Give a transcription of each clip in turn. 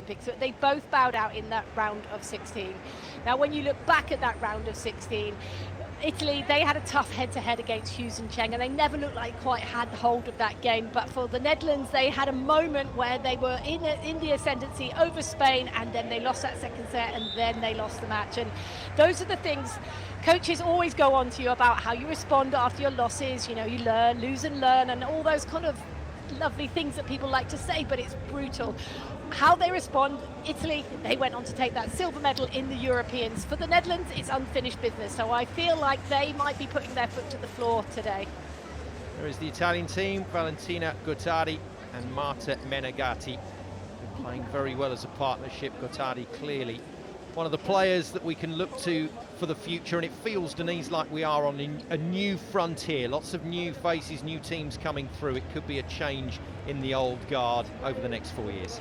Olympics, but they both bowed out in that round of 16. Now, when you look back at that round of 16, Italy, they had a tough head-to-head against Hughes and Cheng, and they never looked like quite had hold of that game. But for the Netherlands, they had a moment where they were in the ascendancy over Spain, and then they lost that second set, and then they lost the match. And those are the things coaches always go on to you about, how you respond after your losses. You know, you learn, lose and learn, and all those kind of lovely things that people like to say, but it's brutal. How they respond. Italy, they went on to take that silver medal in the Europeans. For the Netherlands, it's unfinished business, so I feel like they might be putting their foot to the floor today. There is the Italian team, Valentina Gottardi and Marta Menegatti, playing very well as a partnership. Gottardi clearly one of the players that we can look to for the future, and it feels, Denise, like we are on a new frontier. Lots of new faces, new teams coming through. It could be a change in the old guard over the next 4 years.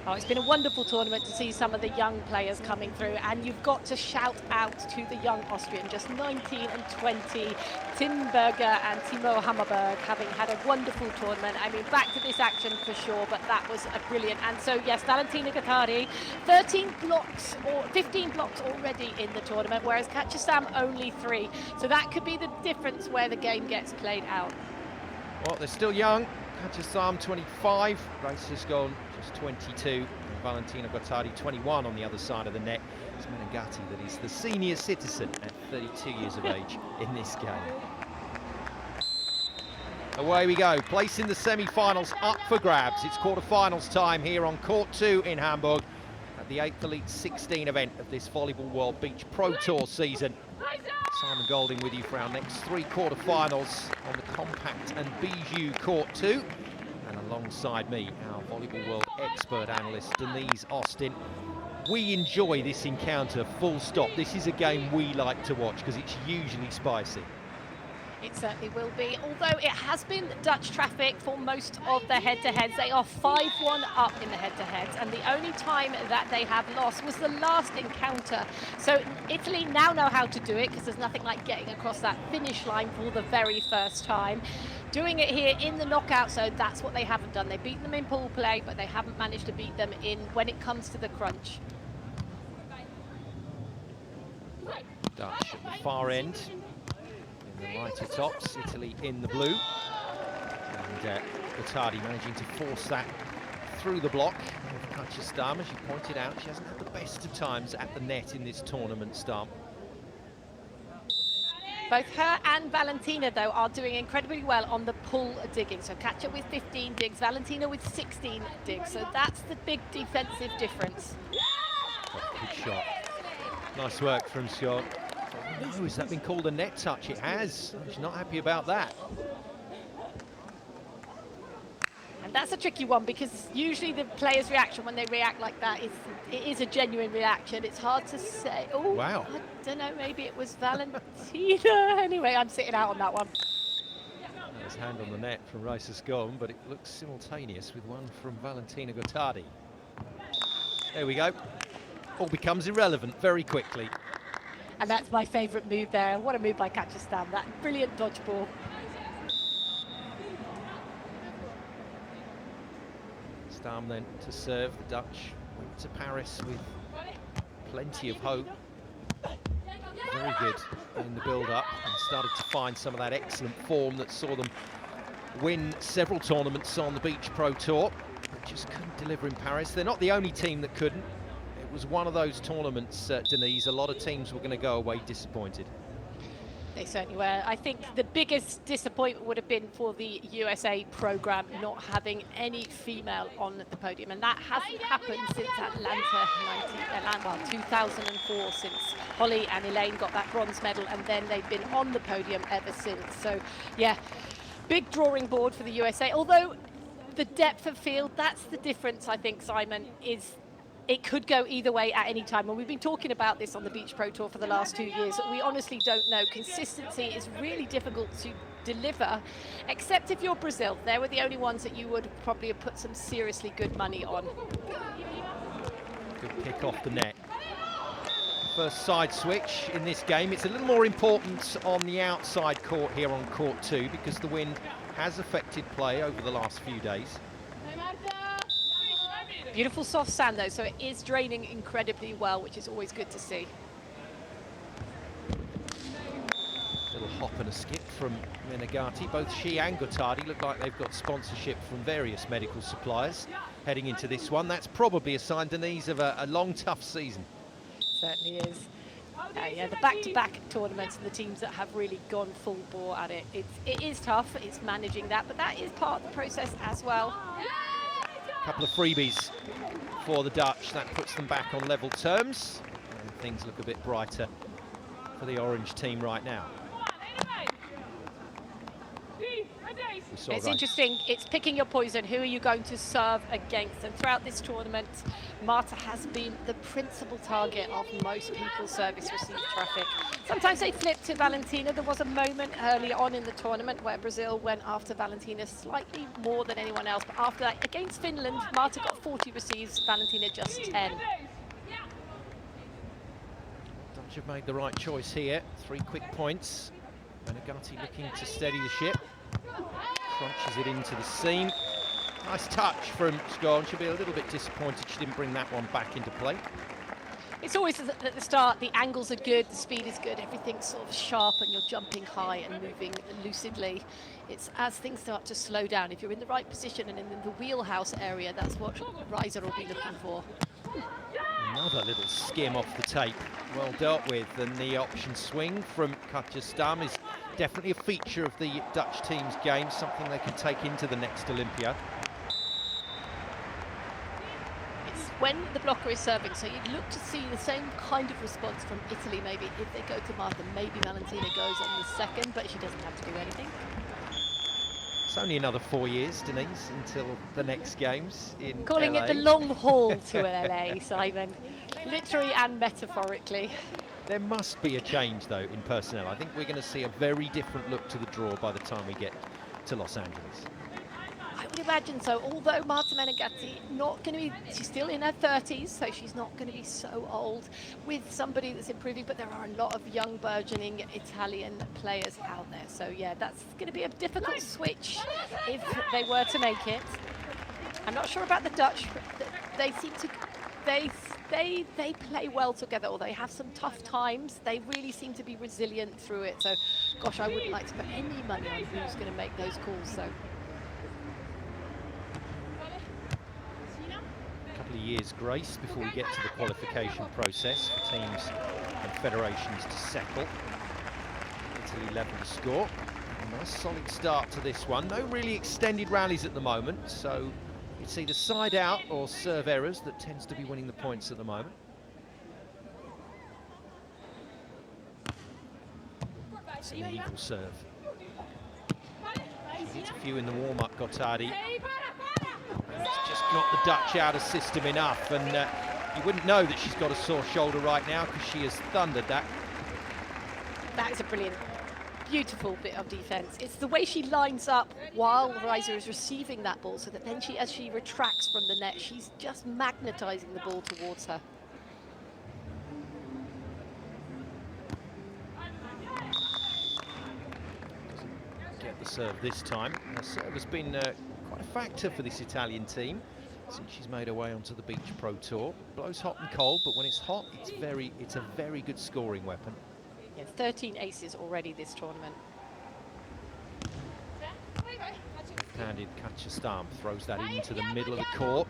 Oh, it's been a wonderful tournament to see some of the young players coming through, and you've got to shout out to the young Austrian, just 19 and 20, Tim Berger and Timo Hammerberg, having had a wonderful tournament. I mean, back to this action for sure, but that was a brilliant. And so, yes, Valentina Gottardi, 13 blocks or 15 blocks already in the tournament, whereas Stam only 3. So that could be the difference where the game gets played out. Well, they're still young. Stam 25, Schoon just 22, and Valentina Gottardi 21 on the other side of the net. It's Menegatti that is the senior citizen at 32 years of age in this game. Away we go, place in the semi-finals up for grabs. It's quarter-finals time here on Court 2 in Hamburg at the 8th Elite 16 event of this Volleyball World Beach Pro Tour season. Simon Golding with you for our next 3 quarter-finals on the compact and bijou Court 2. And alongside me, our Volleyball World expert analyst, Denise Austin. We enjoy this encounter, full stop. This is a game we like to watch because it's usually spicy. It certainly will be, although it has been Dutch traffic for most of the head-to-heads. They are 5-1 up in the head-to-heads, and the only time that they have lost was the last encounter. So Italy now know how to do it, because there's nothing like getting across that finish line for the very first time. Doing it here in the knockout, so that's what they haven't done. They beat them in pool play, but they haven't managed to beat them in when it comes to the crunch. Dutch at the far end. In the lighter tops, Italy in the blue. And Gottardi managing to force that through the block. Stam, as you pointed out, she hasn't had the best of times at the net in this tournament, Stam. Both her and Valentina, though, are doing incredibly well on the pull digging. So Katja with 15 digs, Valentina with 16 digs. So that's the big defensive difference. Good shot. Nice work from Schoon. Oh, has that been called a net touch? It has. She's not happy about that. And that's a tricky one, because usually the player's reaction when they react like that is a genuine reaction. It's hard to say. Oh, wow. I don't know, maybe it was Valentina. Anyway, I'm sitting out on that one. There's a hand on the net from Schoon, but it looks simultaneous with one from Valentina Gottardi. There we go. All becomes irrelevant very quickly. And that's my favourite move there. What a move by Stam. That brilliant dodgeball. Stam then to serve. The Dutch went to Paris with plenty of hope. Very good in the build-up, and started to find some of that excellent form that saw them win several tournaments on the Beach Pro Tour. But just couldn't deliver in Paris. They're not the only team that couldn't. It was one of those tournaments, Denise, a lot of teams were going to go away disappointed. They certainly were. I think the biggest disappointment would have been for the USA program not having any female on the podium, and that hasn't happened since Atlanta 2004, since Holly and Elaine got that bronze medal, and then they've been on the podium ever since. So yeah, big drawing board for the USA, although the depth of field, that's the difference, I think, Simon, is it could go either way at any time. And we've been talking about this on the Beach Pro Tour for the last 2 years. We honestly don't know. Consistency is really difficult to deliver, except if you're Brazil. They were the only ones that you would probably have put some seriously good money on. Good pick off the net. First side switch in this game. It's a little more important on the outside court here on Court 2, because the wind has affected play over the last few days. Beautiful soft sand though, so it is draining incredibly well, which is always good to see. Little hop and a skip from Menegatti. Both she and Gottardi look like they've got sponsorship from various medical suppliers heading into this one. That's probably a sign, Denise, of a long, tough season. Certainly is. Yeah, the back-to-back tournaments and the teams that have really gone full bore at it, it is tough. It's managing that, but that is part of the process as well. A couple of freebies for the Dutch. That puts them back on level terms, and things look a bit brighter for the orange team right now. It's interesting, it's picking your poison. Who are you going to serve against? And throughout this tournament, Marta has been the principal target of most people's service receive traffic. Sometimes they flip to Valentina. There was a moment early on in the tournament where Brazil went after Valentina slightly more than anyone else. But after that, against Finland, Marta got 40 receives, Valentina just 10. Dutch have made the right choice here. 3 quick points. Menegatti looking to steady the ship. Crunches it into the seam. Nice touch from Schoon. She'll be a little bit disappointed she didn't bring that one back into play. It's always at the start, the angles are good, the speed is good, everything's sort of sharp and you're jumping high and moving lucidly. It's as things start to slow down, if you're in the right position and in the wheelhouse area, that's what Reiser will be looking for. Another little skim off the tape. Well dealt with, and the option swing from Stam is definitely a feature of the Dutch team's game, something they can take into the next Olympia. It's when the blocker is serving, so you'd look to see the same kind of response from Italy maybe if they go to Marta. Maybe Valentina goes on the second, but she doesn't have to do anything. It's only another 4 years, Denise, until the next games in Calling LA. it the long haul to LA, Simon, literally and metaphorically. There must be a change, though, in personnel. I think we're going to see a very different look to the draw by the time we get to Los Angeles. I would imagine so, although Marta Menegatti not going to be, she's still in her 30s, so she's not going to be so old with somebody that's improving, but there are a lot of young burgeoning Italian players out there. So yeah, that's going to be a difficult switch if they were to make it. I'm not sure about the Dutch, but they seem to, they play well together, or they have some tough times. They really seem to be resilient through it. So gosh, I wouldn't like to put any money on who's going to make those calls. So. Couple of years grace before we get to the qualification process for teams and federations to settle. Italy level the score. A nice solid start to this one. No really extended rallies at the moment, so it's either side out or serve errors that tends to be winning the points at the moment. It's an evil serve. Hit a few in the warm-up, Gottardi. It's just got the Dutch out of system enough, and you wouldn't know that she's got a sore shoulder right now because she has thundered that. That is a brilliant, beautiful bit of defence. It's the way she lines up while Reiser is receiving that ball, so that then she, as she retracts from the net, she's just magnetising the ball towards her. Doesn't get the serve this time. The serve has been quite a factor for this Italian team since she's made her way onto the Beach Pro Tour. Blows hot and cold, but when it's hot, it's a very good scoring weapon. Yeah, 13 aces already this tournament. Handed Stam throws that into the middle of the court,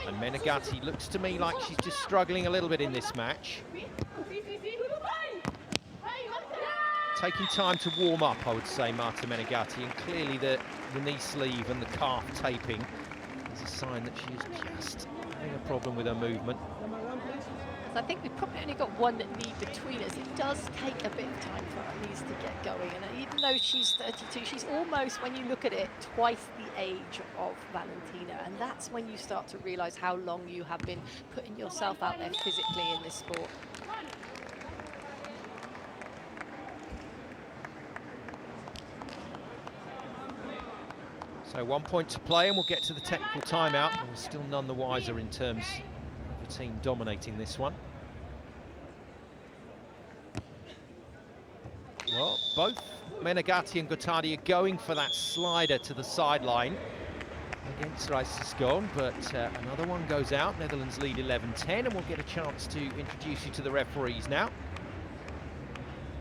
and Menegatti looks to me like she's just struggling a little bit in this match. Taking time to warm up, I would say, Marta Menegatti, and clearly the knee sleeve and the calf taping is a sign that she is just having a problem with her movement. So I think we've probably only got one knee between us. It does take a bit of time for her knees to get going, and even though she's 32, she's almost, when you look at it, twice the age of Valentina, and that's when you start to realise how long you have been putting yourself out there physically in this sport. So 1 point to play, and we'll get to the technical timeout, and we're still none the wiser in terms of the team dominating this one. Well, both Menegatti and Gottardi are going for that slider to the sideline. against Schoon, but another one goes out. Netherlands lead 11-10, and we'll get a chance to introduce you to the referees now.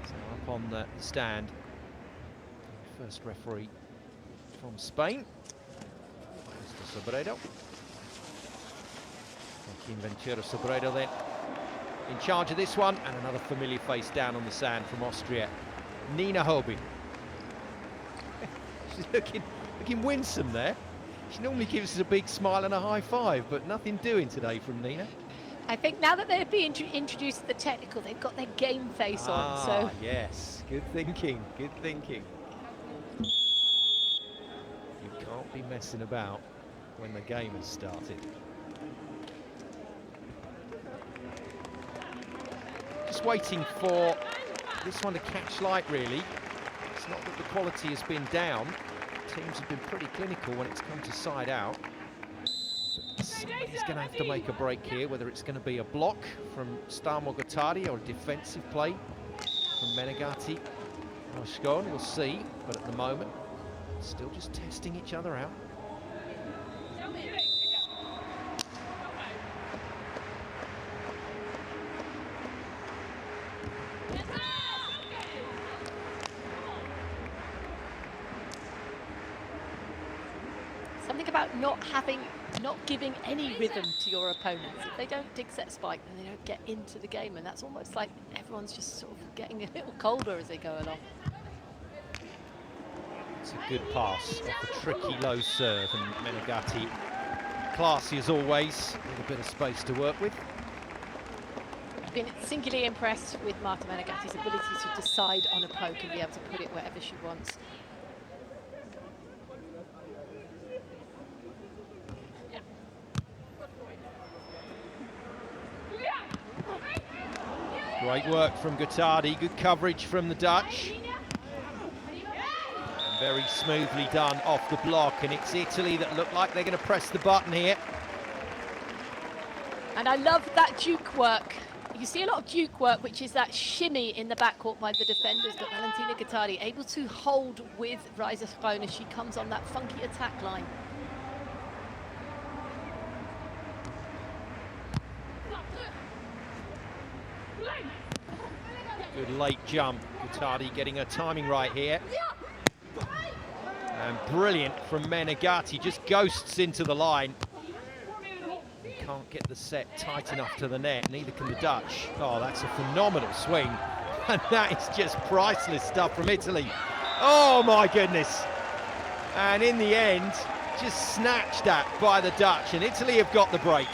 So up on the stand, first referee from Spain, Mr. Sobredo. Joaquin Ventura Sobredo then in charge of this one, and another familiar face down on the sand from Austria, Nina Hobby. She's looking winsome there. She normally gives us a big smile and a high five, but nothing doing today from Nina. I think now that they're being introduced to the technical, they've got their game face on. So yes, good thinking, good thinking. You can't be messing about when the game has started. Just waiting for this one to catch light, really. It's not that the quality has been down. Teams have been pretty clinical when it's come to side out. But somebody's going to have to make a break here, whether it's going to be a block from Stam or Gottardi or a defensive play from Menegatti or Schoon. We'll see, but at the moment, still just testing each other out. something about not giving any rhythm to your opponents. If they don't dig set spike, then they don't get into the game, and that's almost like everyone's just sort of getting a little colder as they go along. It's a good pass off a tricky low serve, and Menegatti, classy as always, with a bit of space to work with. I've been singularly impressed with Marta Menegatti's ability to decide on a poke and be able to put it wherever she wants. Great work from Gottardi, good coverage from the Dutch. And very smoothly done off the block, and it's Italy that look like they're going to press the button here. And I love that duke work. You see a lot of duke work, which is that shimmy in the backcourt by the defenders, but Valentina Gottardi able to hold with Reiser Schoon as she comes on that funky attack line. Good late jump, Gottardi getting her timing right here. And brilliant from Menegatti, just ghosts into the line. Can't get the set tight enough to the net, neither can the Dutch. Oh, that's a phenomenal swing. And that is just priceless stuff from Italy. Oh my goodness. And in the end, just snatched at by the Dutch, and Italy have got the break.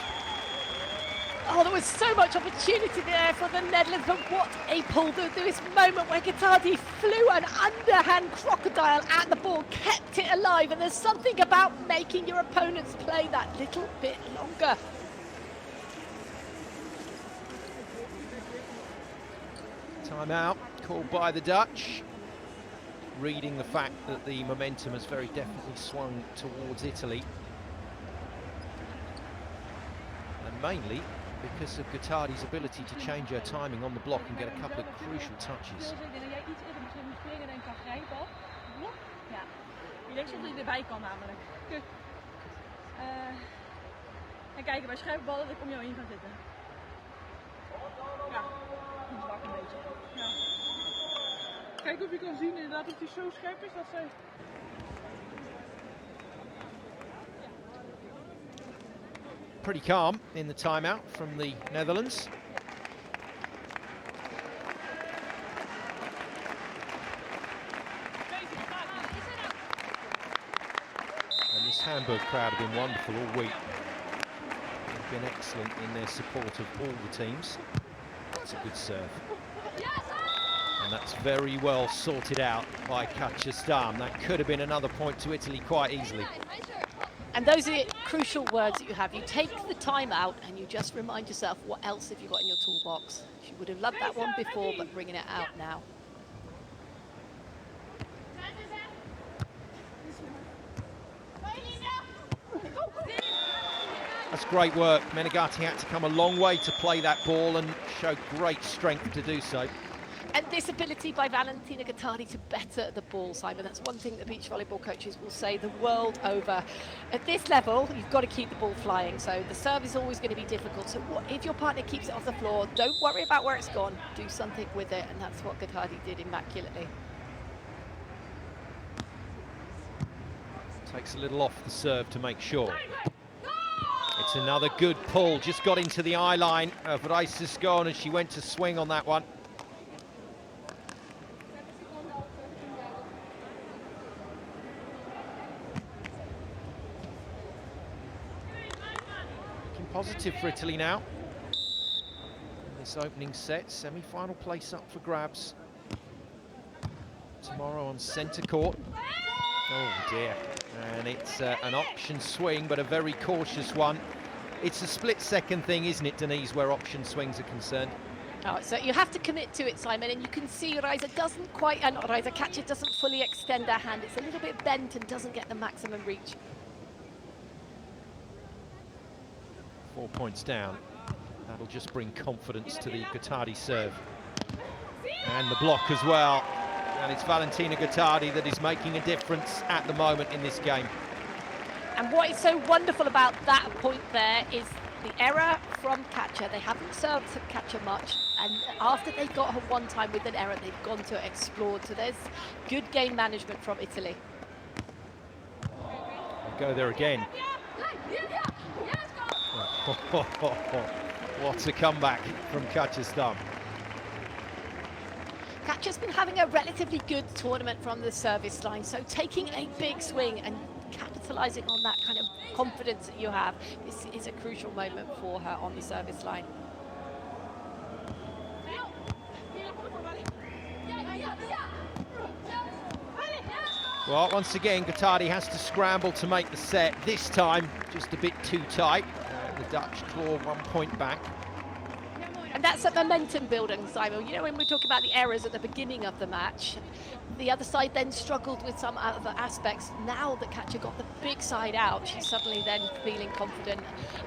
Oh, there was so much opportunity there for the Netherlands, but what a pull. There was this moment where Gottardi flew an underhand crocodile at the ball, kept it alive, and there's something about making your opponents play that little bit longer. Timeout called by the Dutch, reading the fact that the momentum has very definitely swung towards Italy. And mainly because of Gottardi's ability to change her timing on the block and get a couple of crucial touches. En kijken, bij scherpe ballen, dan kom je al in gaan zitten. Ja, die zwak een beetje. Ja. Kijk of je kan zien inderdaad of die zo scherp is dat ze... Pretty calm in the timeout from the Netherlands. And this Hamburg crowd have been wonderful all week. They've been excellent in their support of all the teams. That's a good serve. And that's very well sorted out by Stam. That could have been another point to Italy quite easily. And those are the crucial words that you have. You take the time out and you just remind yourself, what else have you got in your toolbox? She would have loved that one before, but bringing it out now. That's great work. Menegatti had to come a long way to play that ball and show great strength to do so. And this ability by Valentina Gottardi to better the ball, Simon, that's one thing that beach volleyball coaches will say the world over. At this level, you've got to keep the ball flying, so the serve is always going to be difficult. So if your partner keeps it off the floor, don't worry about where it's gone, do something with it, and that's what Gottardi did immaculately. Takes a little off the serve to make sure. It's another good pull, just got into the eye line of Schoon as she went to swing on that one. Positive for Italy now. In this opening set, semi-final place up for grabs. Tomorrow on centre court. Oh dear. And it's an option swing, but a very cautious one. It's a split-second thing, isn't it, Denise, where option swings are concerned? Oh, so you have to commit to it, Simon, and you can see Kaurter doesn't quite, Qaurter doesn't fully extend her hand. It's a little bit bent and doesn't get the maximum reach. 4 points down. That'll just bring confidence to the Gottardi serve. And the block as well. And it's Valentina Gottardi that is making a difference at the moment in this game. And what is so wonderful about that point there is the error from Qaurter. They haven't served Qaurter much, and after they got her one time with an error, they've gone to explore. So there's good game management from Italy. Go there again. What a comeback from Stam. Qaurter's been having a relatively good tournament from the service line, so taking a big swing and capitalising on that kind of confidence that you have, this is a crucial moment for her on the service line. Well, once again, Gottardi has to scramble to make the set. This time, just a bit too tight. The Dutch claw 1 point back. And that's a momentum building, Simon. You know, when we talk about the errors at the beginning of the match, the other side then struggled with some other aspects. Now that Qaurter got the big side out, she's suddenly then feeling confident,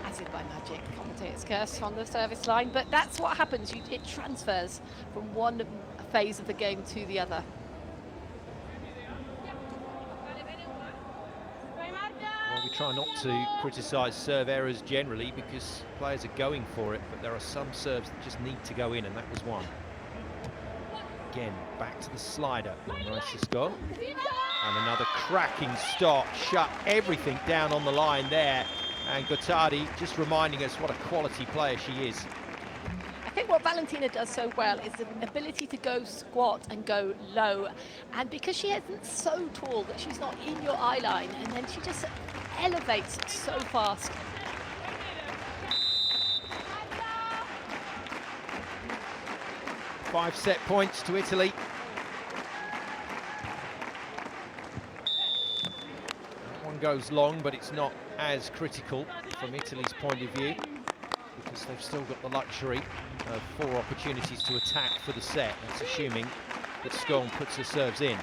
as if by magic, commentator's curse on the service line. But that's what happens. It transfers from one phase of the game to the other. Well, we try not to criticise serve errors generally because players are going for it, but there are some serves that just need to go in, and that was one. Again, back to the slider. Nice Schoon. And another cracking stop. Shut everything down on the line there. And Gottardi just reminding us what a quality player she is. I think what Valentina does so well is the ability to go squat and go low. And because she isn't so tall that she's not in your eye line, and then she just elevates so fast. Five set points to Italy. That one goes long, but it's not as critical from Italy's point of view because they've still got the luxury of 4 opportunities to attack for the set. That's assuming that Schoon puts her serves in.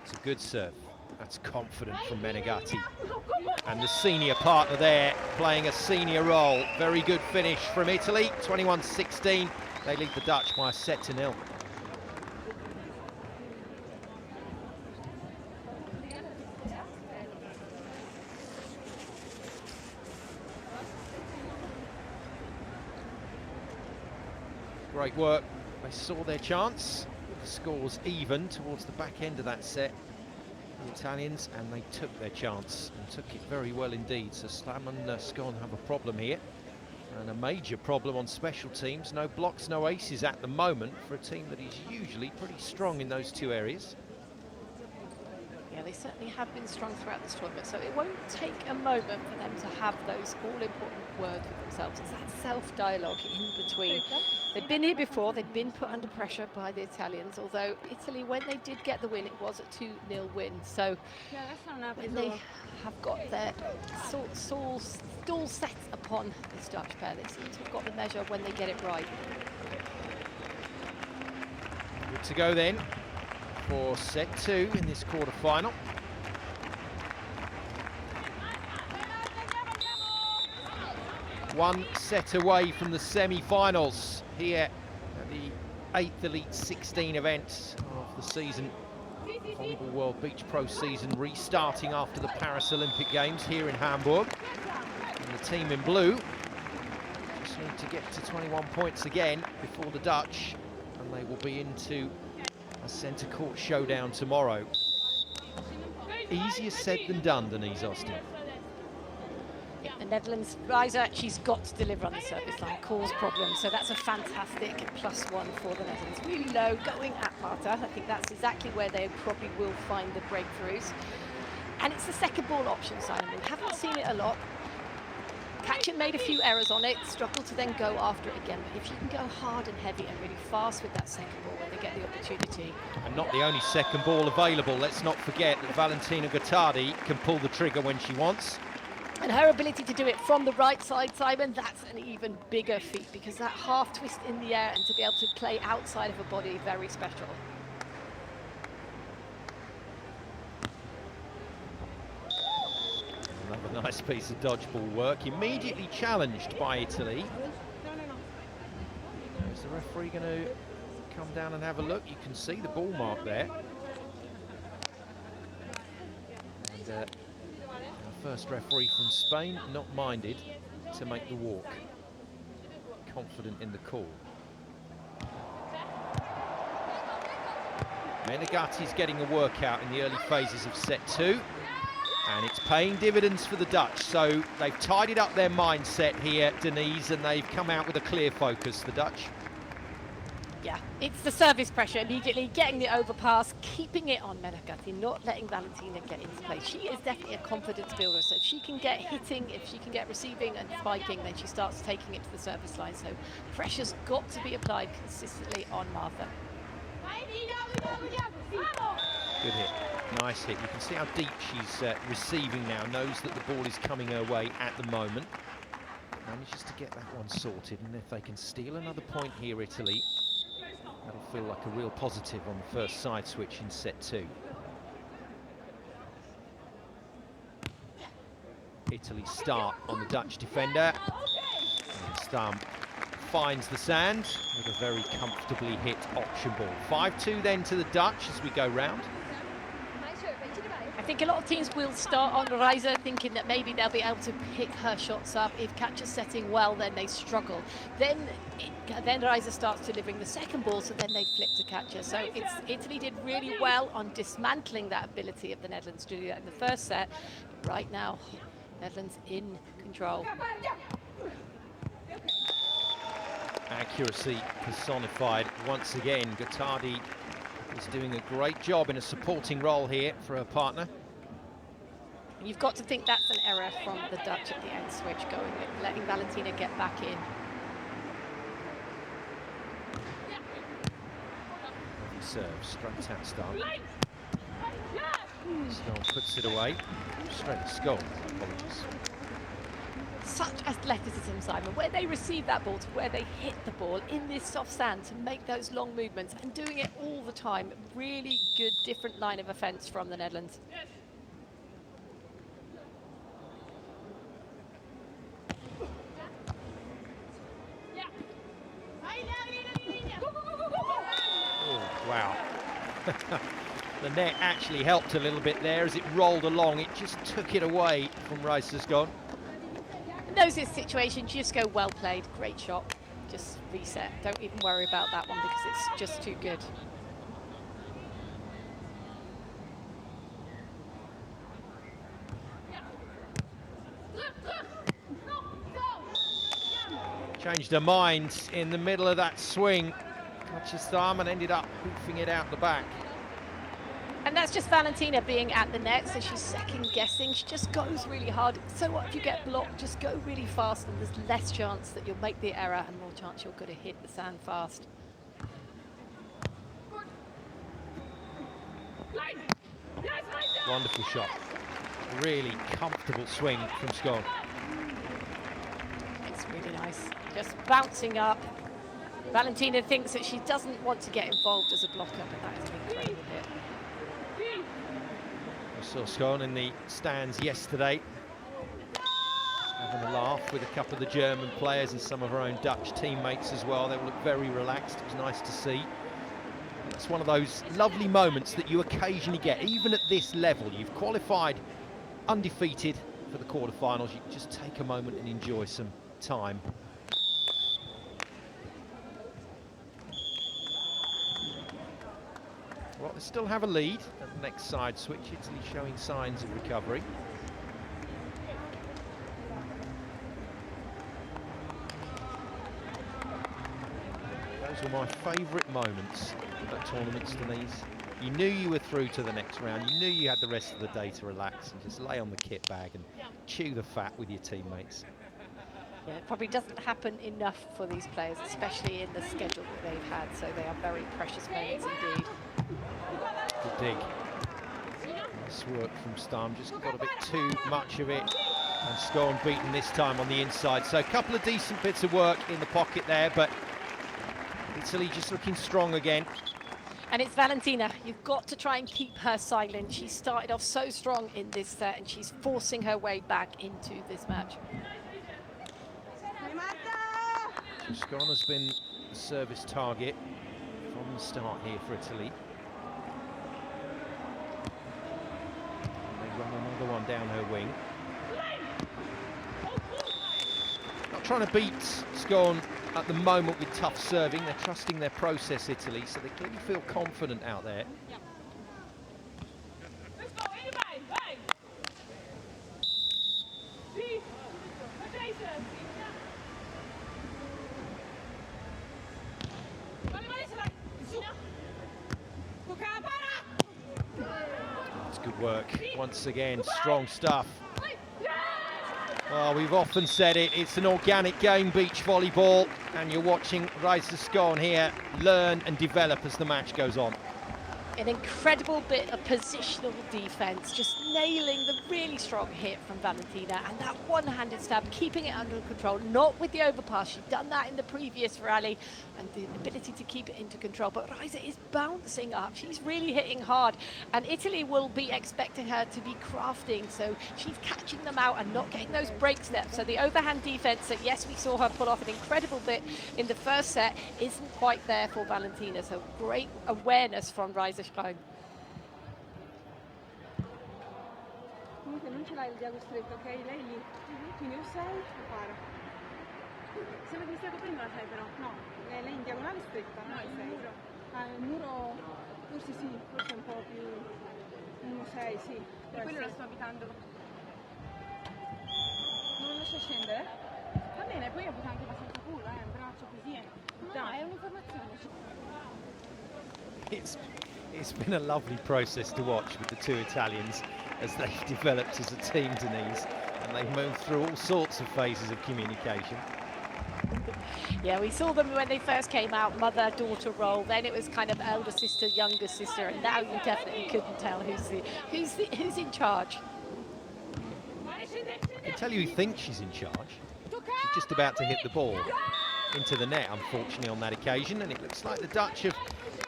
It's a good serve. That's confident from Menegatti. And the senior partner there playing a senior role. Very good finish from Italy, 21-16. They lead the Dutch by a set to 0. Great work. They saw their chance. The score was even towards the back end of that set. The Italians, and they took their chance and took it very well indeed. So Stam and Schoon have a problem here, and a major problem on special teams. No blocks, no aces at the moment for a team that is usually pretty strong in those 2 areas. Yeah, they certainly have been strong throughout this tournament, so it won't take a moment for them to have those all-important words with themselves. It's that self-dialogue in between. They've been here before, they've been put under pressure by the Italians, although Italy, when they did get the win, it was a 2-0 win. So when they have got their stall set upon this Dutch pair, they seem to have got the measure when they get it right. Good to go then for set 2 in this quarter-final. One set away from the semi-finals here at the 8th Elite 16 event of the season. Volleyball World Beach Pro season restarting after the Paris Olympic Games here in Hamburg. And the team in blue just need to get to 21 points again before the Dutch, and they will be into a centre court showdown tomorrow. Easier said than done, Denise Austin. Yeah, the Netherlands riser, she's got to deliver on the service line, cause problems. So that's a fantastic +1 for the Netherlands. Really low, going at Qaurter. I think that's exactly where they probably will find the breakthroughs. And it's the second ball option, Simon. We haven't seen it a lot. Katja made a few errors on it, struggled to then go after it again. But if you can go hard and heavy and really fast with that second ball when they get the opportunity. And not the only second ball available. Let's not forget that Valentina Gottardi can pull the trigger when she wants. And her ability to do it from the right side, Simon, that's an even bigger feat, because that half twist in the air and to be able to play outside of her body, very special. Another nice piece of dodgeball work, immediately challenged by Italy. Is the referee going to come down and have a look? You can see the ball mark there. And our first referee from Spain not minded to make the walk. Confident in the call. Menegatti's getting a workout in the early phases of set 2. And it's paying dividends for the Dutch, so they've tidied up their mindset here, Denise, and they've come out with a clear focus, the Dutch. Yeah, it's the service pressure immediately, getting the overpass, keeping it on Menegatti, not letting Valentina get into play. She is definitely a confidence builder, so if she can get hitting, if she can get receiving and spiking, then she starts taking it to the service line. So pressure's got to be applied consistently on Martha. Good hit, nice hit. You can see how deep she's receiving now, knows that the ball is coming her way at the moment. Manages to get that one sorted, and if they can steal another point here, Italy, that'll feel like a real positive on the first side switch in set 2. Italy start on the Dutch defender. And Stam finds the sand with a very comfortably hit option ball. 5-2 then to the Dutch as we go round. I think a lot of teams will start on Reiser thinking that maybe they'll be able to pick her shots up. If Katja's setting well, then they struggle. Then Reiser starts delivering the second ball, so then they flip to Katja. So Italy did really well on dismantling that ability of the Netherlands to do that in the first set. But right now, Netherlands in control. Accuracy personified once again. Gottardi is doing a great job in a supporting role here for her partner. You've got to think that's an error from the Dutch at the end switch, letting Valentina get back in. Serve, straight out Stam. Schoon puts it away. Straight to Schoon. Apologies. Such athleticism, Simon, where they receive that ball to where they hit the ball in this soft sand to make those long movements and doing it all the time. Really good, different line of offence from the Netherlands. Oh, wow. The net actually helped a little bit there as it rolled along. It just took it away from Schoon. In those situations, just go well played, great shot, just reset. Don't even worry about that one because it's just too good. Changed her mind in the middle of that swing. Katja Stam and ended up hoofing it out the back. And that's just Valentina being at the net, so she's second guessing. She just goes really hard. So what if you get blocked? Just go really fast and there's less chance that you'll make the error and more chance you're going to hit the sand fast. Wonderful shot. Really comfortable swing from Schoon. It's really nice. Just bouncing up. Valentina thinks that she doesn't want to get involved as a blocker, but that is an incredible hit. I saw Schoon in the stands yesterday, having a laugh with a couple of the German players and some of her own Dutch teammates as well. They look very relaxed. It was nice to see. It's one of those lovely moments that you occasionally get, even at this level. You've qualified undefeated for the quarterfinals. You can just take a moment and enjoy some time. Well, they still have a lead at the next side switch. Italy showing signs of recovery. Those were my favourite moments at tournaments, Denise. You knew you were through to the next round. You knew you had the rest of the day to relax and just lay on the kit bag and chew the fat with your teammates. Yeah, it probably doesn't happen enough for these players, especially in the schedule that they've had, so they are very precious moments indeed. Good dig. Nice work from Stam, just got a bit too much of it. And Schoon beaten this time on the inside. So a couple of decent bits of work in the pocket there, but Italy just looking strong again. And it's Valentina. You've got to try and keep her silent. She started off so strong in this set, and she's forcing her way back into this match. Schoon has been the service target from the start here for Italy. And they run another one down her wing. Not trying to beat Schoon at the moment with tough serving. They're trusting their process, Italy, so they clearly feel confident out there. That's good work. Once again, strong stuff. Well, we've often said it, it's an organic game, beach volleyball, and you're watching Raisa Schoon here learn and develop as the match goes on. An incredible bit of positional defense, just nailing the really strong hit from Valentina, and that one-handed stab, keeping it under control, not with the overpass. She'd done that in the previous rally, and the ability to keep it into control. But Raisa is bouncing up. She's really hitting hard, and Italy will be expecting her to be crafting, so she's catching them out and not getting those break steps. So the overhand defense that, yes, we saw her pull off an incredible bit in the first set, isn't quite there for Valentina. So great awareness from Raisa Schoon. Comunque non ce l'hai il diago stretto, ok? Lei lì. Quindi o sei o para. Sembra che stia coprendo la 6 però. No, lei in diagonale stretta, no? Il muro. Ah, il muro forse sì, forse un po' più 1-6, sì. Per quello la sto abitando. Non lo lascia scendere? Va bene, poi abita anche abbastanza cool, un braccio così. No, è un'informazione. It's been a lovely process to watch with the two Italians as they've developed as a team, Denise, and they've moved through all sorts of phases of communication. Yeah, we saw them when they first came out, mother-daughter role. Then it was kind of elder sister, younger sister, and now you definitely couldn't tell who's in charge. I can tell you who thinks she's in charge. She's just about to hit the ball into the net, unfortunately, on that occasion, and it looks like the Dutch have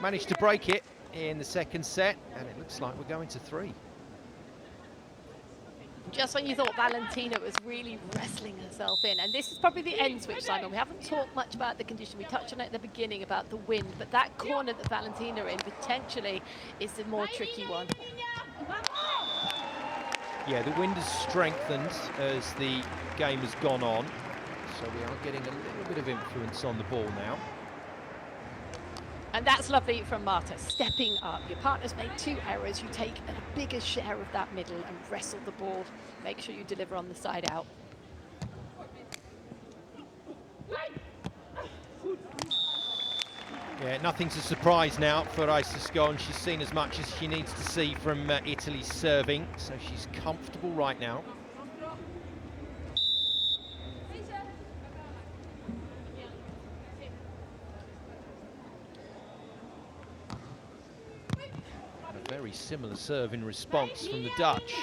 managed to break it in the second set, and it looks like we're going to 3. Just when you thought Valentina was really wrestling herself in, and this is probably the end switch, Simon. We haven't talked much about the condition. We touched on it at the beginning about the wind, but that corner that Valentina in potentially is the more tricky one. Yeah, the wind has strengthened as the game has gone on, so we are getting a little bit of influence on the ball now. And that's lovely from Marta, stepping up. Your partner's made 2 errors. You take a bigger share of that middle and wrestle the ball. Make sure you deliver on the side out. Yeah, nothing's a surprise now for Raisa Schoon. She's seen as much as she needs to see from Italy's serving, so she's comfortable right now. Very similar serve in response from the Dutch.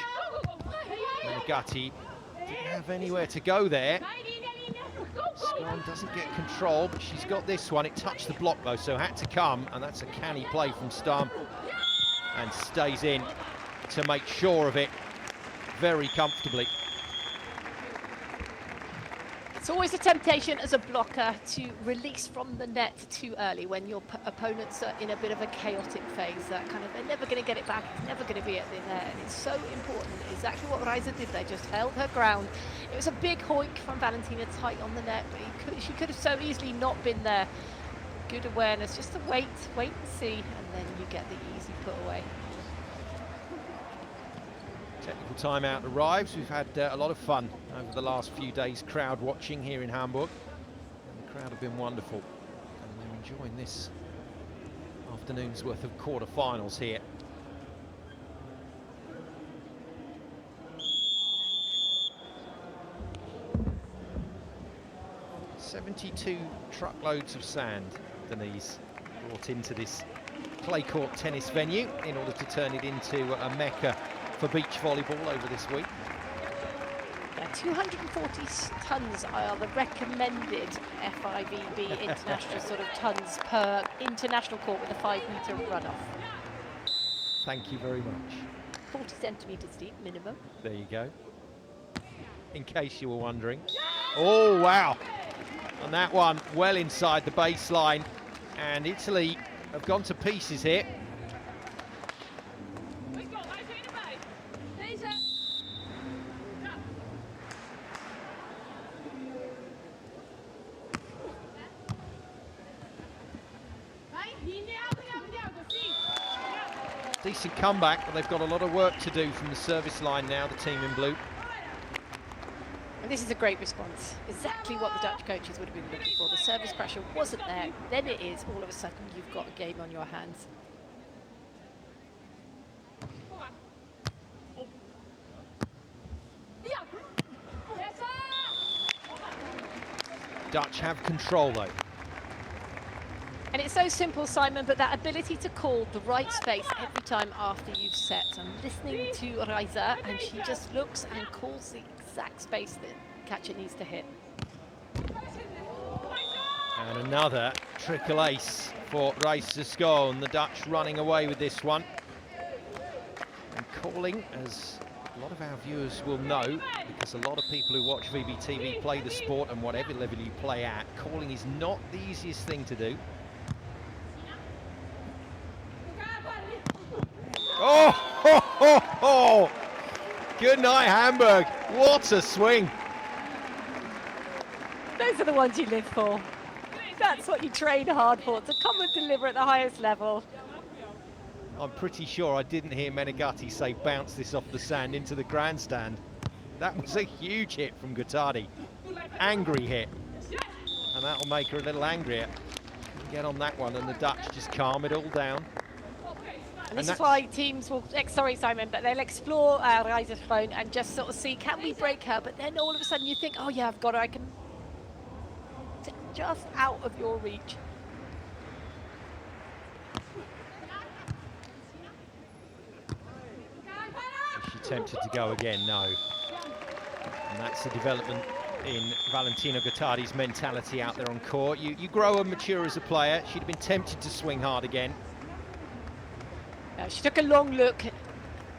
Menegatti didn't have anywhere to go there. Schoon doesn't get control, but she's got this one. It touched the block though, so had to come, and that's a canny play from Stam. And stays in to make sure of it very comfortably. It's always a temptation as a blocker to release from the net too early when your opponents are in a bit of a chaotic phase. That kind of, they're never going to get it back, it's never going to be at the net. And it's so important. Exactly what Reiser did there, just held her ground. It was a big hoik from Valentina, tight on the net, but she could have so easily not been there. Good awareness, just to wait and see, and then you get the easy put away. Technical timeout arrives. We've had a lot of fun over the last few days crowd watching here in Hamburg. And the crowd have been wonderful. And they're enjoying this afternoon's worth of quarter-finals here. "72 truckloads of sand," Denise, brought into this clay court tennis venue in order to turn it into a mecca for beach volleyball over this week. Yeah, 240 tonnes are the recommended FIVB international sort of tonnes per international court with a 5-metre runoff. Thank you very much. 40 centimetres deep minimum. There you go. In case you were wondering. Oh, wow. And that one well inside the baseline. And Italy have gone to pieces here. Decent comeback, but they've got a lot of work to do from the service line now, the team in blue. And this is a great response. Exactly what the Dutch coaches would have been looking for. The service pressure wasn't there, then it is. All of a sudden, you've got a game on your hands. Dutch have control though. And it's so simple, Simon, but that ability to call the right space every time after you've set. I'm listening to Reiser, and she just looks and calls the exact space that catcher needs to hit. And another triple ace for Reiser Schoon. The Dutch running away with this one. And calling, as a lot of our viewers will know, because a lot of people who watch VBTV play the sport, and whatever level you play at, calling is not the easiest thing to do. Oh, ho, ho, ho. Good night, Hamburg. What a swing. Those are the ones you live for. That's what you train hard for, to come and deliver at the highest level. I'm pretty sure I didn't hear Menegatti say bounce this off the sand into the grandstand. That was a huge hit from Gottardi. Angry hit. And that'll make her a little angrier. Get on that one, and the Dutch just calm it all down. And this is why teams will, sorry Simon, but they'll explore Reiser's phone and just sort of see, can we break her? But then all of a sudden you think, oh yeah, I've got her, I can, just out of your reach. Is she tempted to go again? No. And that's the development in Valentina Gottardi's mentality out there on court. You grow and mature as a player. She'd have been tempted to swing hard again. She took a long look,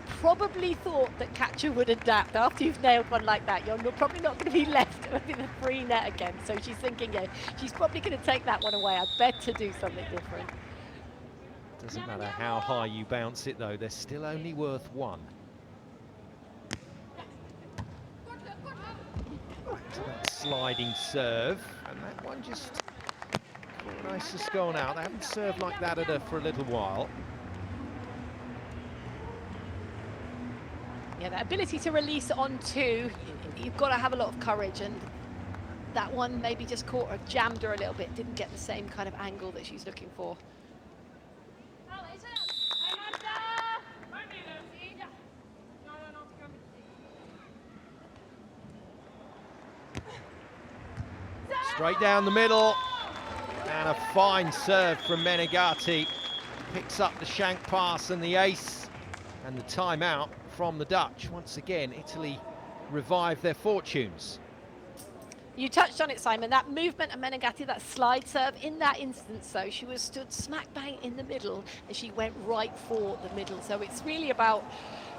probably thought that catcher would adapt. After you've nailed one like that, you're probably not going to be left with a free net again. So she's thinking, yeah, she's probably going to take that one away. I better do something different. Doesn't matter how high you bounce it, though. They're still only worth one. Back to that sliding serve. And that one just nice to go out. They haven't served like that at her for a little while. Yeah, that ability to release on two, you've got to have a lot of courage, and that one maybe just caught her, jammed her a little bit, didn't get the same kind of angle that she's looking for. Straight down the middle, and a fine serve from Menegatti. Picks up the shank pass and the ace, and the timeout from the Dutch. Once again, Italy revive their fortunes. You touched on it, Simon, that movement of Menegatti, that slide serve. In that instance, though, she was stood smack bang in the middle, and she went right for the middle. So it's really about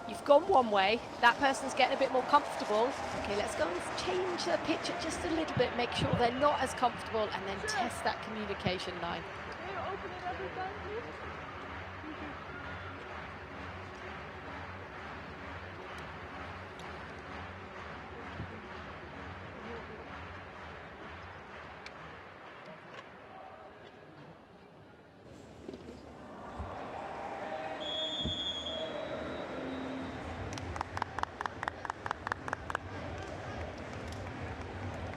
You've gone one way, that person's getting a bit more comfortable. Okay, let's go and change the pitch just a little bit, make sure they're not as comfortable, and then test that communication line.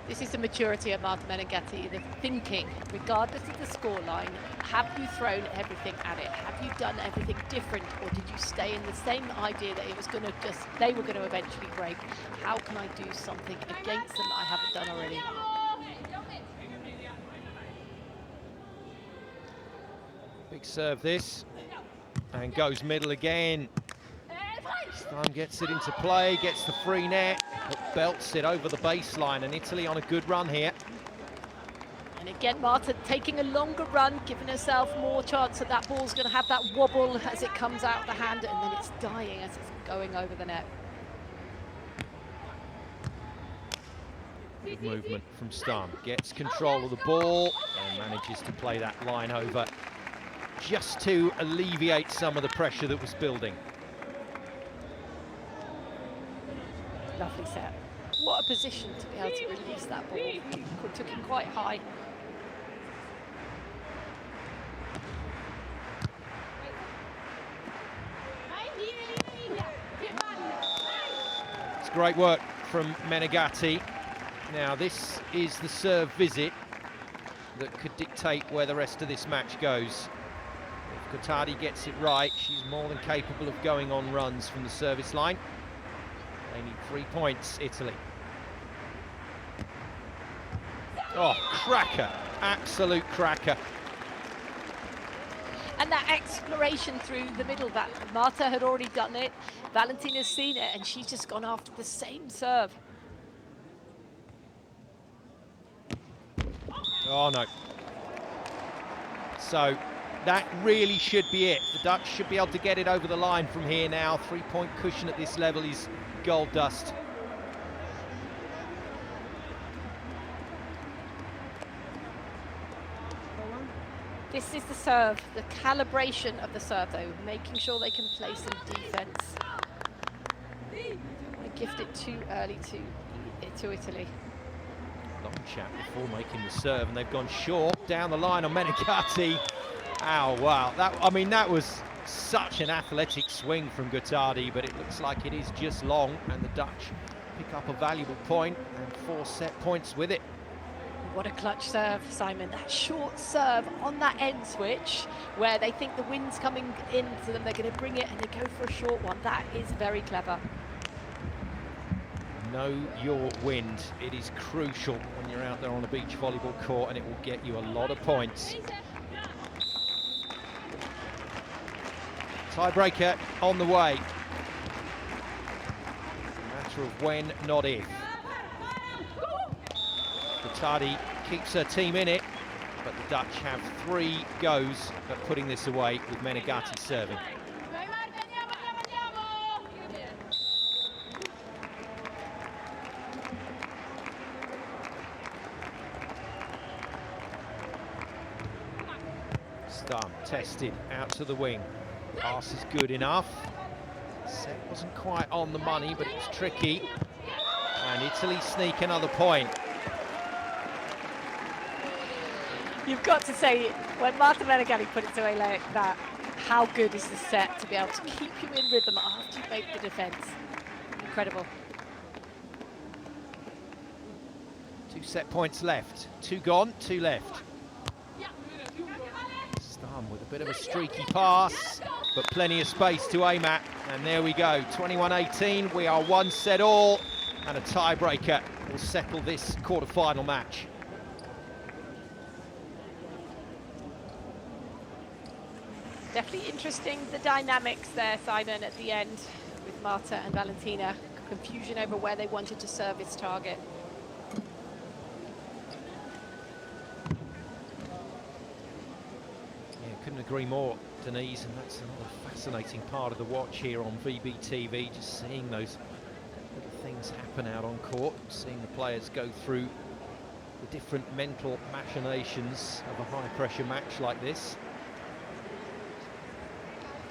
This is the maturity of Marta Menegatti, the thinking, regardless of the scoreline. Have you thrown everything at it? Have you done everything different, or did you stay in the same idea that it was going to they were going to eventually break? How can I do something against them that I haven't done already? Big serve this, and goes middle again. Stam gets it into play, gets the free net, but belts it over the baseline, and Italy on a good run here. And again, Marta taking a longer run, giving herself more chance that that ball's going to have that wobble as it comes out of the hand, and then it's dying as it's going over the net. Good movement from Stam, gets control of the ball and manages to play that line over just to alleviate some of the pressure that was building. Lovely set. What a position to be able to release that ball. Took him quite high. It's great work from Menegatti. Now this is the serve visit that could dictate where the rest of this match goes. If Gottardi gets it right, she's more than capable of going on runs from the service line. They need 3 points, Italy. Oh, cracker, absolute cracker. And that exploration through the middle, that Marta had already done it, Valentina's seen it, and she's just gone after the same serve. Oh no. So that really should be it. The Dutch should be able to get it over the line from here now. 3-point cushion at this level is gold dust. This is the serve, the calibration of the serve though, making sure they can play some defense. I gift it too early to Italy. Long chat before making the serve, and they've gone short down the line on Menegatti. Oh wow, that was such an athletic swing from Gottardi, but it looks like it is just long, and the Dutch pick up a valuable point and 4 set points with it. What a clutch serve, Simon. That short serve on that end switch where they think the wind's coming into them, they're going to bring it and they go for a short one. That is very clever. Know your wind. It is crucial when you're out there on a beach volleyball court, and it will get you a lot of points. Tiebreaker on the way. A matter of when, not if. Gottardi keeps her team in it, but the Dutch have 3 goes at putting this away with Menegatti serving. Stam tested out to the wing. Pass is good enough. Set wasn't quite on the money, but it was tricky. And Italy sneak another point. You've got to say, when Marta Menegatti put it away like that, how good is the set to be able to keep you in rhythm after you make the defence? Incredible. 2 set points left. 2 gone, 2 left. Stam with a bit of a streaky pass, but plenty of space to aim at. And there we go, 21-18. We are 1 set all, and a tiebreaker will settle this quarter-final match. Definitely interesting, the dynamics there, Simon, at the end with Marta and Valentina. Confusion over where they wanted to serve its target. Yeah, couldn't have agree more, Denise, and that's another fascinating part of the watch here on VBTV, just seeing those little things happen out on court, seeing the players go through the different mental machinations of a high-pressure match like this.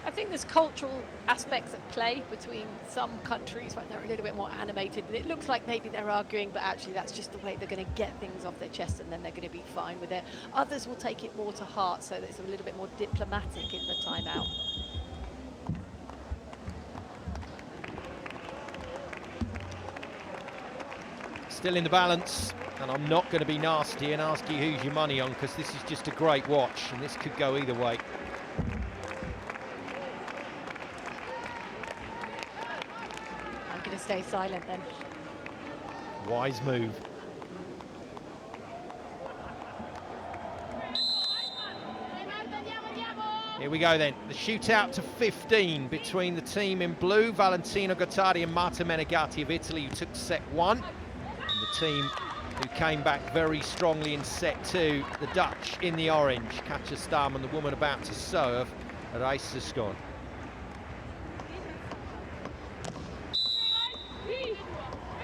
I think there's cultural aspects at play between some countries where they're a little bit more animated, and it looks like maybe they're arguing, but actually that's just the way they're going to get things off their chest, and then they're going to be fine with it. Others will take it more to heart, so that it's a little bit more diplomatic in the timeout. Still in the balance, and I'm not going to be nasty and ask you who's your money on, because this is just a great watch, and this could go either way. Stay silent then. Wise move. Here we go then, the shootout to 15 between the team in blue, Valentino Gottardi and Marta Menegatti of Italy, who took set 1, and the team who came back very strongly in set 2, the Dutch in the orange, Stam and the woman about to serve, Schoon.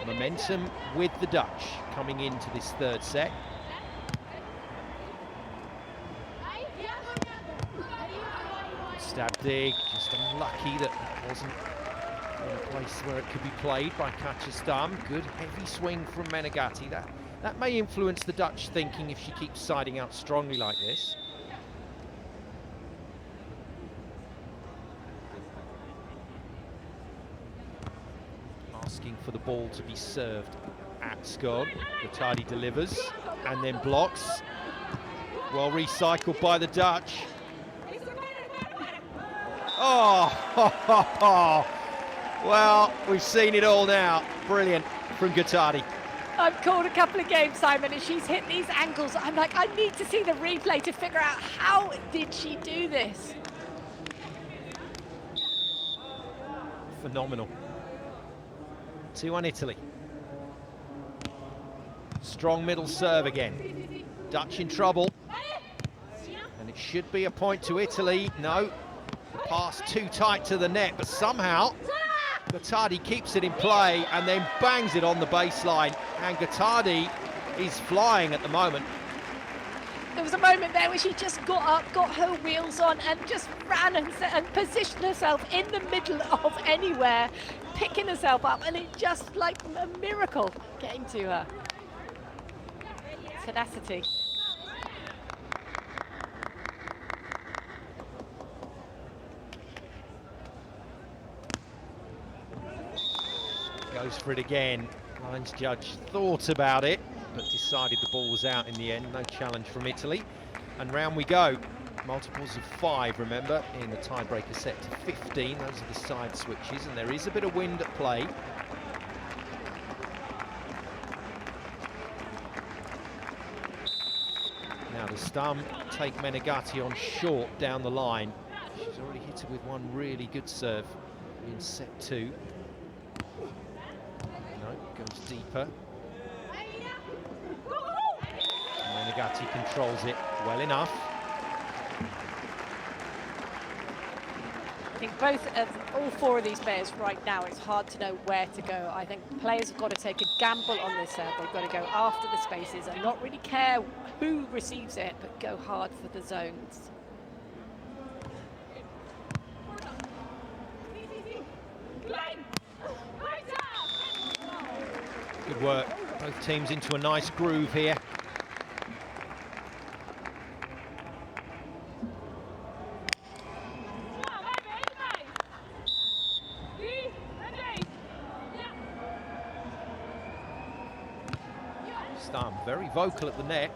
Momentum with the Dutch coming into this third set. Stab dig, just unlucky that it wasn't in a place where it could be played by Stam. Good heavy swing from Menegatti. That may influence the Dutch thinking if she keeps siding out strongly like this. Asking for the ball to be served at Schoon. Gottardi delivers and then blocks. Well recycled by the Dutch. Oh, well, we've seen it all now. Brilliant from Gottardi. I've called a couple of games, Simon, and she's hit these angles. I'm like, I need to see the replay to figure out how did she do this. Phenomenal. 2-1 Italy. Strong middle serve again. Dutch in trouble. And it should be a point to Italy. No, the pass too tight to the net, but somehow Gottardi keeps it in play and then bangs it on the baseline. And Gottardi is flying at the moment. There was a moment there where she just got up, got her wheels on, and just ran and positioned herself in the middle of anywhere, picking herself up, and it just like a miracle getting to her. Tenacity. Goes for it again. Lines judge thought about it, but decided the ball was out in the end. No challenge from Italy. And round we go. Multiples of 5, remember, in the tiebreaker set to 15. Those are the side switches, and there is a bit of wind at play. Now does Stam take Menegatti on short down the line? She's already hit her with one really good serve in set 2. No, goes deeper. Menegatti controls it well enough. I think all 4 of these players right now, it's hard to know where to go. I think players have got to take a gamble on this serve. They've got to go after the spaces and not really care who receives it, but go hard for the zones. Good work. Both teams into a nice groove here. Stam very vocal at the net.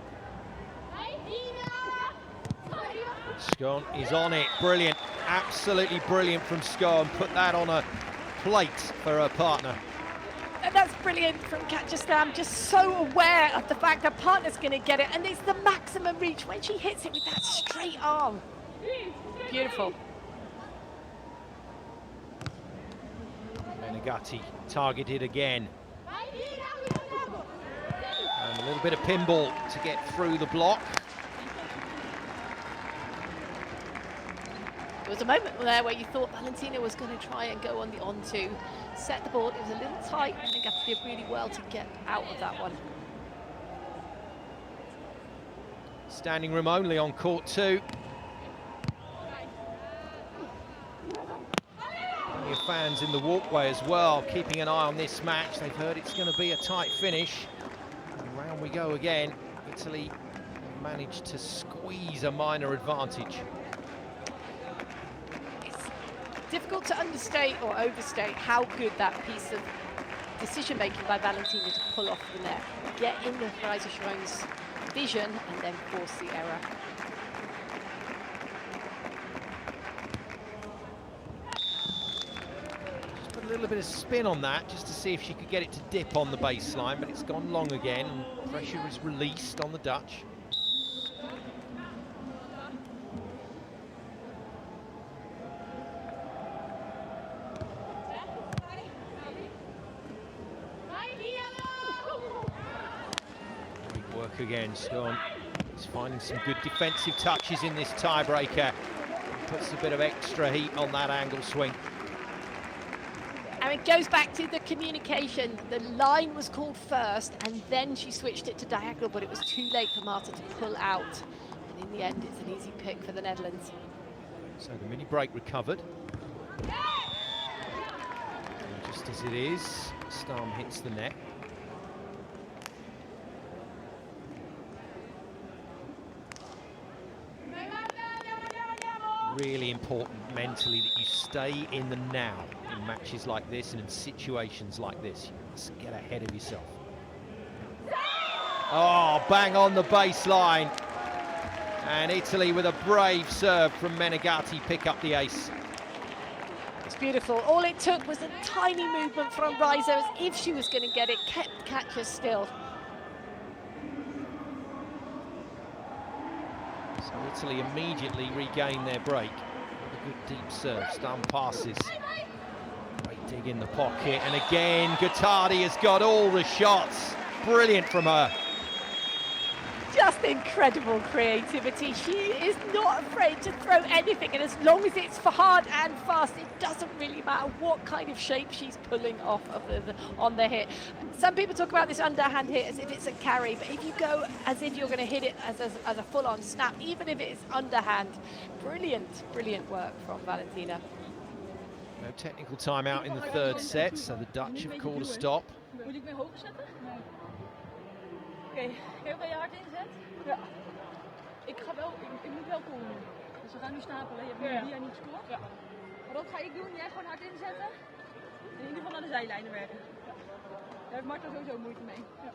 Schoon is on it. Brilliant. Absolutely brilliant from Schoon. Put that on a plate for her partner. And that's brilliant from Stam, just so aware of the fact her partner's going to get it, and it's the maximum reach when she hits it with that straight arm. Beautiful. Menegatti targeted again. And a little bit of pinball to get through the block. There was a moment there where you thought Valentina was going to try and go on the on-2, set the ball. It was a little tight, and Menegatti did really well to get out of that one. Standing room only on court 2. Plenty of fans in the walkway as well, keeping an eye on this match. They've heard it's going to be a tight finish. And round we go again. Italy managed to squeeze a minor advantage. Difficult to understate or overstate how good that piece of decision-making by Valentina to pull off the net, get in the Reiser-Schroen's vision and then force the error. Just put a little bit of spin on that just to see if she could get it to dip on the baseline, but it's gone long again and pressure is released on the Dutch. Again, Schoon is finding some good defensive touches in this tiebreaker. Puts a bit of extra heat on that angle swing. And it goes back to the communication. The line was called first, and then she switched it to diagonal, but it was too late for Marta to pull out. And in the end, it's an easy pick for the Netherlands. So the mini break recovered. And just as it is, Stam hits the net. Really important mentally that you stay in the now in matches like this and in situations like this. You must get ahead of yourself. Oh, bang on the baseline. And Italy with a brave serve from Menegatti pick up the ace. It's beautiful. All it took was a tiny movement from Reiser as if she was going to get it, kept catcher still. So Italy immediately regain their break. A good deep serve. Stam passes. Great dig in the pocket. And again, Gottardi has got all the shots. Brilliant from her. Just incredible creativity. She is not afraid to throw anything, and as long as it's for hard and fast, it doesn't really matter what kind of shape she's pulling off of on the hit. Some people talk about this underhand hit as if it's a carry, but if you go as if you're going to hit it as a full-on snap, even if it's underhand, brilliant work from Valentina. No technical timeout in the third set, so the Dutch have called a stop. Oké, heel bij je hard inzet? Ja. Ik moet wel komen. Dus we gaan nu stapelen. Je hebt nu niet gescoord. Ja. Maar wat ga ik doen? Jij gewoon hard inzetten. En in ieder geval naar de zijlijnen werken. Ja. Daar heeft Marta sowieso moeite mee. Ja.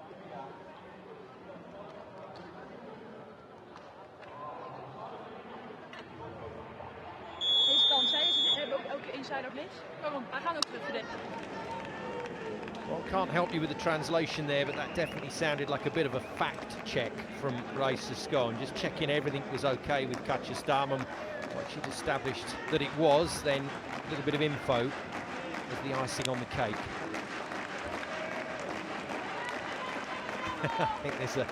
Deze kant, zij hebben ook inside of links. Waarom? Wij gaan ook terug verdedigen. Well, can't help you with the translation there, but that definitely sounded like a bit of a fact check from Reiser Schoon, just checking everything was okay with Qaurter Stam, and once she'd established that it was, then a little bit of info was the icing on the cake. I think there's a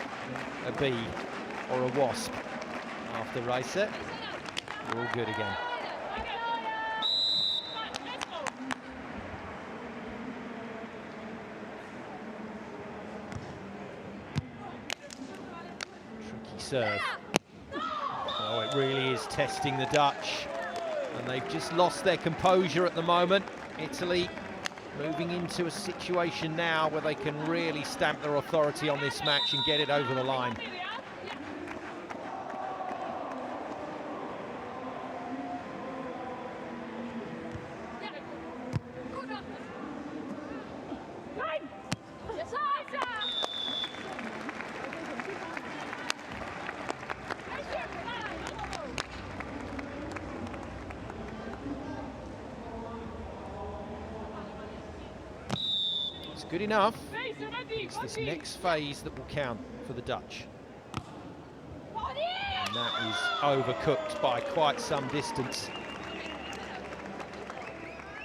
bee or a wasp after Reiser. We're all good again. Serve. Oh, it really is testing the Dutch, and they've just lost their composure at the moment. Italy moving into a situation now where they can really stamp their authority on this match and get it over the line. Good enough. It's this next phase that will count for the Dutch. And that is overcooked by quite some distance.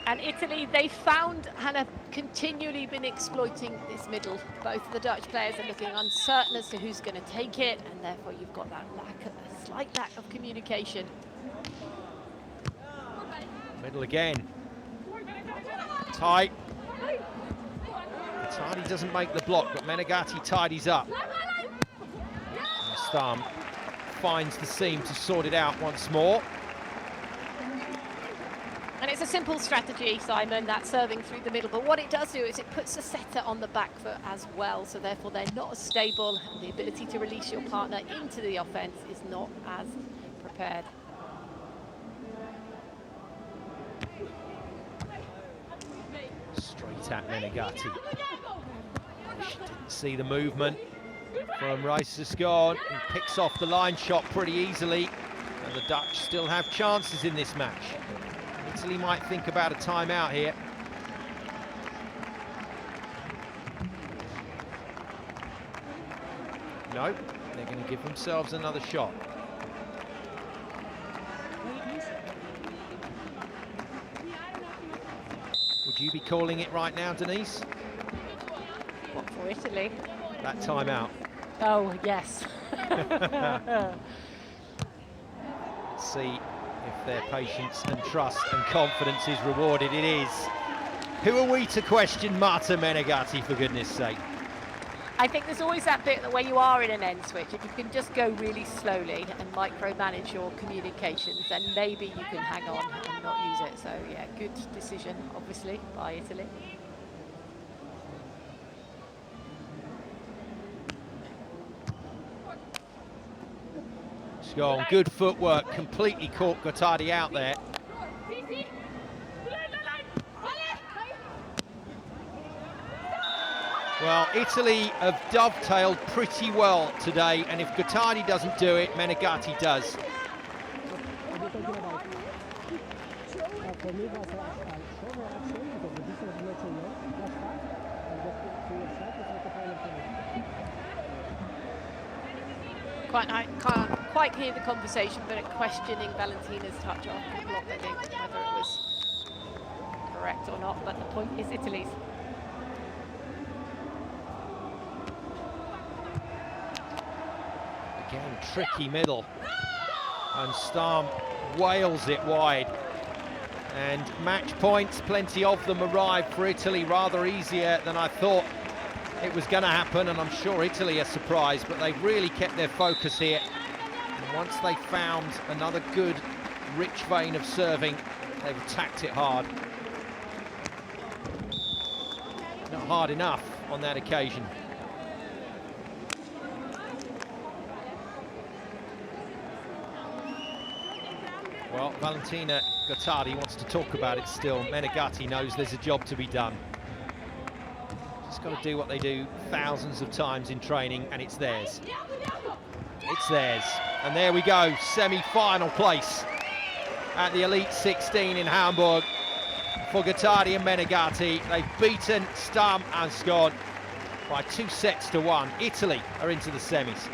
And Italy, they found and have continually been exploiting this middle. Both of the Dutch players are looking uncertain as to who's going to take it, and therefore you've got that slight lack of communication. Middle again. Tight. Gottardi doesn't make the block, but Menegatti tidies up. And Stam finds the seam to sort it out once more. And it's a simple strategy, Simon, that serving through the middle. But what it does do is it puts the setter on the back foot as well. So therefore they're not as stable. And the ability to release your partner into the offense is not as prepared. Straight at Menegatti. Didn't see the movement from Schoon. He picks off the line shot pretty easily. And the Dutch still have chances in this match. Italy might think about a timeout here. No, they're going to give themselves another shot. Would you be calling it right now, Denise? What, for Italy? That timeout. Oh, yes. Let's see if their patience and trust and confidence is rewarded. It is. Who are we to question Marta Menegatti, for goodness sake? I think there's always that bit that where you are in an end switch, if you can just go really slowly and micromanage your communications, then maybe you can hang on and not use it. So yeah, good decision, obviously, by Italy. Schoon, good footwork, completely caught Gottardi out there. Well, Italy have dovetailed pretty well today, and if Gottardi doesn't do it, Menegatti does. Can't quite hear the conversation, but questioning Valentina's touch off the block, I think, whether it was correct or not, but the point is Italy's. Again, tricky middle, and Stam wails it wide. And match points, plenty of them arrived for Italy, rather easier than I thought it was going to happen, and I'm sure Italy are surprised, but they've really kept their focus here. And once they found another good, rich vein of serving, they've attacked it hard. Not hard enough on that occasion. Well, Valentina Gottardi wants to talk about it still. Menegatti knows there's a job to be done. Just got to do what they do thousands of times in training, and it's theirs. It's theirs. And there we go, semi-final place at the Elite 16 in Hamburg for Gottardi and Menegatti. They've beaten Stam and Schoon by 2-1. Italy are into the semis.